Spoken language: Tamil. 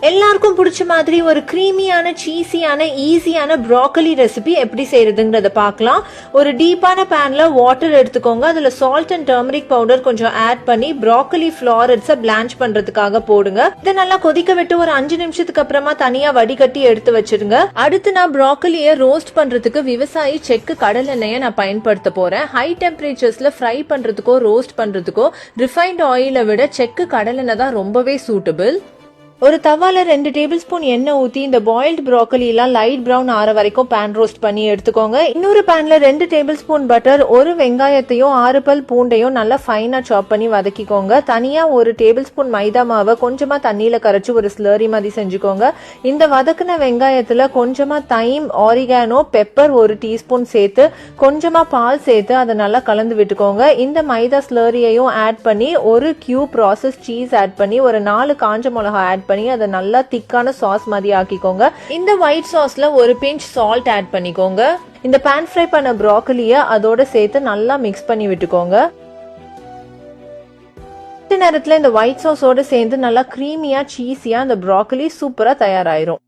எல்லாருக்கும் பிடிச்ச மாதிரி ஒரு கிரீமியான சீஸியான ஈஸியான ப்ராக்கலி ரெசிபி எப்படி செய்யறதுங்கிறத பார்க்கலாம். ஒரு டீப்பான பேன்ல வாட்டர் எடுத்துக்கோங்க. அதுல சால்ட் அண்ட் டர்மரிக் பவுடர் கொஞ்சம் ஆட் பண்ணி ப்ராக்கலி ஃபிளாரட்ஸை பிளான்ச் பண்றதுக்காக போடுங்க. இதை நல்லா கொதிக்க விட்டு ஒரு 5 நிமிஷத்துக்கு அப்புறமா தனியா வடிகட்டி எடுத்து வச்சிருங்க. அடுத்து நான் ப்ராக்கலியை ரோஸ்ட் பண்றதுக்கு விவசாயி செக்கு கடலெண்ணெயை நான் பயன்படுத்த போறேன். ஹை டெம்பரேச்சர்ஸ்ல ஃப்ரை பண்றதுக்கோ ரோஸ்ட் பண்றதுக்கோ ரிஃபைன்ட் ஆயிலை விட செக்கு கடலெண்ணெய் தான் ரொம்பவே சூட்டபிள். ஒரு தவால 2 டேபிள் ஸ்பூன் எண்ணெய் ஊத்தி இந்த பாயில்டு ப்ராக்கலி எல்லாம் லைட் பிரவுன் ஆற வரைக்கும் பேன் ரோஸ்ட் பண்ணி எடுத்துக்கோங்க. இன்னொரு பேன்ல 2 டேபிள் ஸ்பூன் பட்டர், ஒரு வெங்காயத்தையும் 6 பல் பூண்டையும் நல்லா ஃபைனா சாப் பண்ணி வதக்கிக்கோங்க. தனியா ஒரு டேபிள் ஸ்பூன் மைதா மாவை கொஞ்சமா தண்ணியில கரைச்சு ஒரு ஸ்லரி மாதிரி செஞ்சுக்கோங்க. இந்த வதக்குன வெங்காயத்துல கொஞ்சமா தைம், ஆரிகானோ, பெப்பர் 1 டீஸ்பூன் சேர்த்து கொஞ்சமா பால் சேர்த்து அதை நல்லா கலந்து விட்டுக்கோங்க. இந்த மைதா ஸ்லரியையும் ஆட் பண்ணி ஒரு கியூப் ப்ராசஸ் சீஸ் ஆட் பண்ணி ஒரு 4 காஞ்ச மிளகா ஆட் பண்ணி அதை நல்லா திக்கான சாஸ் மாதிரி ஆக்கிக்கோங்க. இந்த ஒயிட் சாஸ்ல ஒரு பிஞ்ச் சால்ட் ஆட் பண்ணிக்கோங்க. இந்த பேன் ஃப்ரை பண்ண ப்ராக்கலியை அதோட சேர்த்து நல்லா மிக்ஸ் பண்ணி விட்டுக்கோங்க. நேரத்துல இந்த ஒயிட் சாஸோட சேர்ந்து நல்லா கிரீமியா சீஸியா இந்த ப்ராக்கலி சூப்பரா தயாராயிரும்.